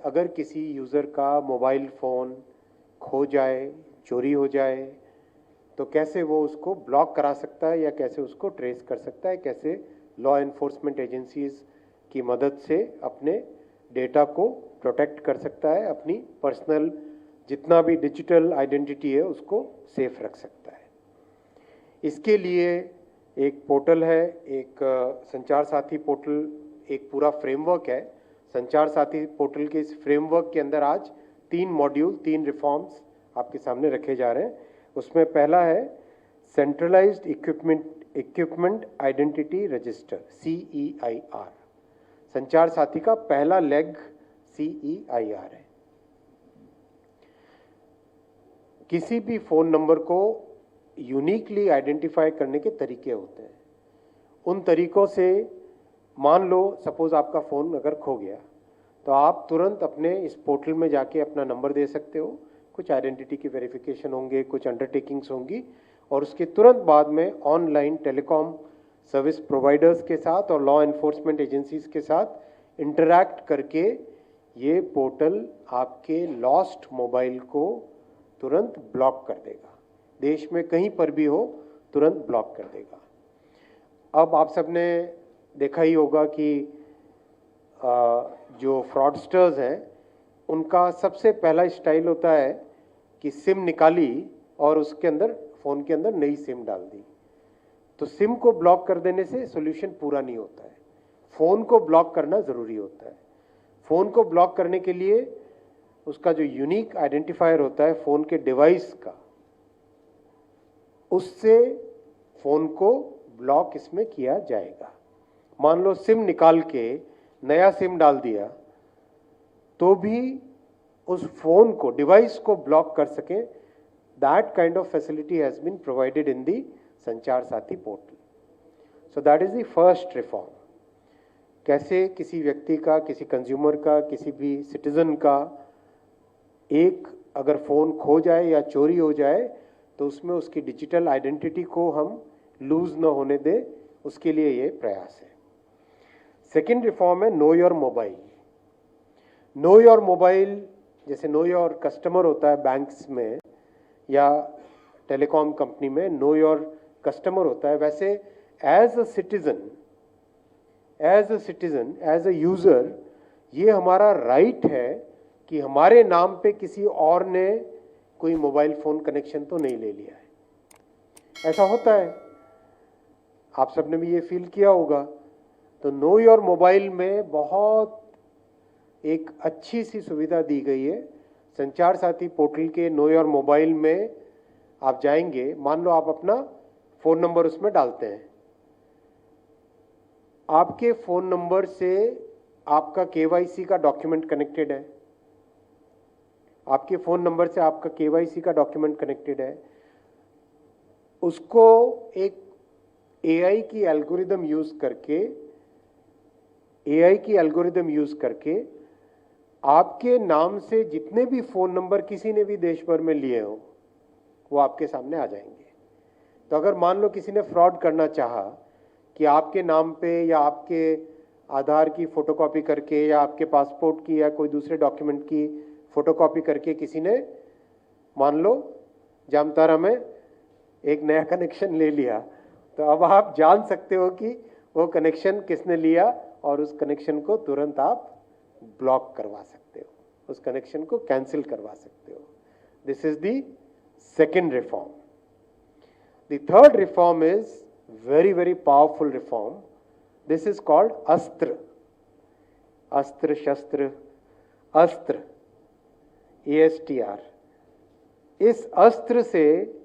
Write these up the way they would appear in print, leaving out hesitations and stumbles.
अगर किसी यूज़र का मोबाइल फ़ोन खो जाए, चोरी हो जाए, तो कैसे वो उसको ब्लॉक करा सकता है या कैसे उसको ट्रेस कर सकता है, कैसे लॉ एनफोर्समेंट एजेंसीज की मदद से अपने डेटा को प्रोटेक्ट कर सकता है, अपनी पर्सनल जितना भी डिजिटल आइडेंटिटी है उसको सेफ रख सकता है। इसके लिए एक पोर्टल है, एक संचार साथी पोर्टल, एक पूरा फ्रेमवर्क है। संचार साथी पोर्टल के इस फ्रेमवर्क के अंदर आज 3 मॉड्यूल, 3 रिफॉर्म्स आपके सामने रखे जा रहे हैं। उसमें पहला है centralised equipment identity register, CEIR। संचार साथी का पहला लेग CEIR है। किसी भी फोन नंबर को यूनिकली आइडेंटिफाई करने के तरीके होते हैं। उन तरीकों से मान लो सपोज आपका फ़ोन अगर खो गया, तो आप तुरंत अपने इस पोर्टल में जाके अपना नंबर दे सकते हो, कुछ आइडेंटिटी की वेरिफिकेशन होंगे, कुछ अंडरटेकिंग्स होंगी, और उसके तुरंत बाद में ऑनलाइन टेलीकॉम सर्विस प्रोवाइडर्स के साथ और लॉ एनफोर्समेंट एजेंसीज के साथ इंटरैक्ट करके ये पोर्टल आपके लॉस्ट मोबाइल को तुरंत ब्लॉक कर देगा। देश में कहीं पर भी हो तुरंत ब्लॉक कर देगा। अब आप सबने देखा ही होगा कि जो फ्रॉडस्टर्स हैं उनका सबसे पहला स्टाइल होता है कि सिम निकाली और उसके अंदर, फ़ोन के अंदर नई सिम डाल दी। तो सिम को ब्लॉक कर देने से सोल्यूशन पूरा नहीं होता है, फ़ोन को ब्लॉक करना ज़रूरी होता है। फ़ोन को ब्लॉक करने के लिए उसका जो यूनिक आइडेंटिफायर होता है फ़ोन के डिवाइस का, उससे फ़ोन को ब्लॉक इसमें किया जाएगा। मान लो सिम निकाल के नया सिम डाल दिया तो भी उस फ़ोन को, डिवाइस को ब्लॉक कर सके। That kind of facility has been provided in the Sanchar Saathi portal. So that is the first reform. कैसे किसी व्यक्ति का, किसी कंज्यूमर का, किसी भी सिटीजन का एक अगर फ़ोन खो जाए या चोरी हो जाए तो उसमें उसकी डिजिटल आइडेंटिटी को हम लूज़ न होने दें, उसके लिए ये प्रयास है। सेकेंड रिफॉर्म है know your mobile. Know your mobile, जैसे नो योर कस्टमर होता है बैंक्स में या टेलीकॉम कंपनी में नो योर कस्टमर होता है, वैसे as a citizen, as a user, ये हमारा राइट है कि हमारे नाम पे किसी और ने कोई मोबाइल फ़ोन कनेक्शन तो नहीं ले लिया है। ऐसा होता है, आप सबने भी ये फील किया होगा। तो नो योर मोबाइल में बहुत एक अच्छी सी सुविधा दी गई है। संचार साथी पोर्टल के नो योर मोबाइल में आप जाएंगे, मान लो आप अपना फ़ोन नंबर उसमें डालते हैं, आपके फ़ोन नंबर से आपका KYC का डॉक्यूमेंट कनेक्टेड है, आपके फ़ोन नंबर से आपका KYC का डॉक्यूमेंट कनेक्टेड है। उसको एक AI की एल्गोरिदम यूज़ करके आपके नाम से जितने भी फ़ोन नंबर किसी ने भी देश भर में लिए हो वो आपके सामने आ जाएंगे। तो अगर मान लो किसी ने फ्रॉड करना चाहा कि आपके नाम पे या आपके आधार की फ़ोटोकॉपी करके या आपके पासपोर्ट की या कोई दूसरे डॉक्यूमेंट की फ़ोटोकॉपी करके किसी ने मान लो जामतारा में एक नया कनेक्शन ले लिया, तो अब आप जान सकते हो कि वो कनेक्शन किसने लिया और उस कनेक्शन को तुरंत आप ब्लॉक करवा सकते हो, उस कनेक्शन को कैंसिल करवा सकते हो। This is the second reform. The third reform is very very powerful reform. This is called अस्त्र। अस्त्र शस्त्र अस्त्र, ASTR। इस अस्त्र से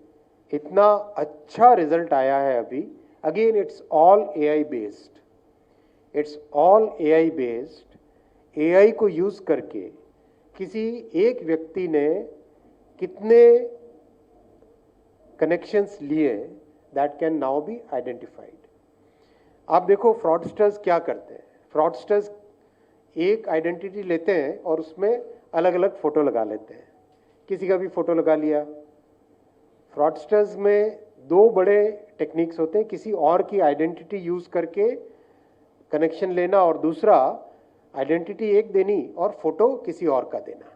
इतना अच्छा रिजल्ट आया है अभी। Again it's all AI based, it's all AI based. AI को यूज करके किसी एक व्यक्ति ने कितने कनेक्शंस लिए, that can now be identified. आप देखो फ्रॉडस्टर्स क्या करते हैं। फ्रॉडस्टर्स एक आइडेंटिटी लेते हैं और उसमें अलग अलग फोटो लगा लेते हैं, किसी का भी फोटो लगा लिया। फ्रॉडस्टर्स में दो बड़े टेक्निक्स होते हैं, किसी और की आइडेंटिटी यूज करके कनेक्शन लेना और दूसरा आइडेंटिटी एक देनी और फोटो किसी और का देना।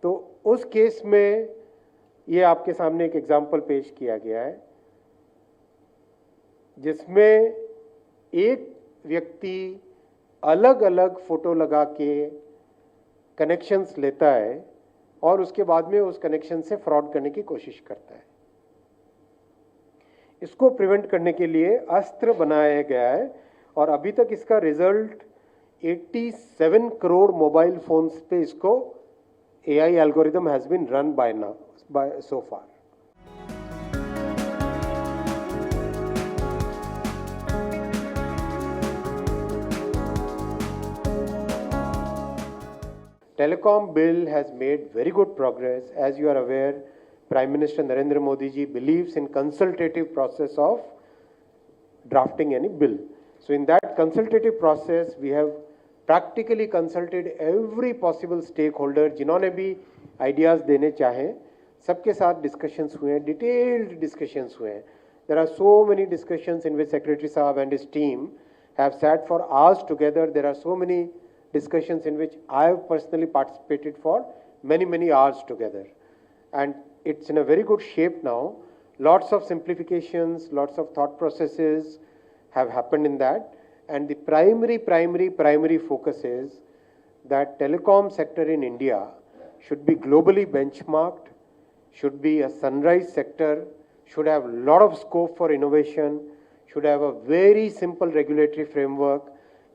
तो उस केस में ये आपके सामने एक एग्जाम्पल पेश किया गया है जिसमें एक व्यक्ति अलग अलग फोटो लगा के कनेक्शंस लेता है और उसके बाद में उस कनेक्शन से फ्रॉड करने की कोशिश करता है। इसको प्रिवेंट करने के लिए अस्त्र बनाया गया है और अभी तक इसका रिजल्ट 87 करोड़ मोबाइल फोन्स पे इसको AI algorithm has been run by so far. Telecom bill has made very good progress. As you are aware, Prime Minister Narendra Modi ji believes in consultative process of drafting any bill. So in that consultative process, we have practically consulted every possible stakeholder. जिन्होंने भी ideas देने चाहें, सबके साथ discussions हुए हैं, detailed discussions हुए हैं. There are so many discussions in which Secretary Saab and his team have sat for hours together. There are so many discussions in which I have personally participated for many hours together. And it's in a very good shape now. Lots of simplifications, lots of thought processes have happened in that. And the primary focus is that telecom sector in India should be globally benchmarked, should be a sunrise sector, should have a lot of scope for innovation, should have a very simple regulatory framework,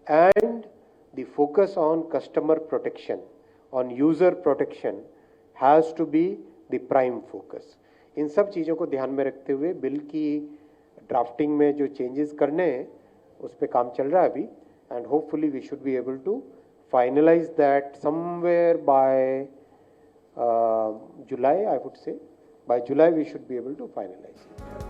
and the focus on customer protection, on user protection has to be the prime focus. इन सब चीज़ों को ध्यान में रखते हुए bill की drafting में जो चेंजेस करने हैं उस पे काम चल रहा है अभी, and hopefully we should be able to finalize that somewhere by July, I would say. By July we should be able to finalize it.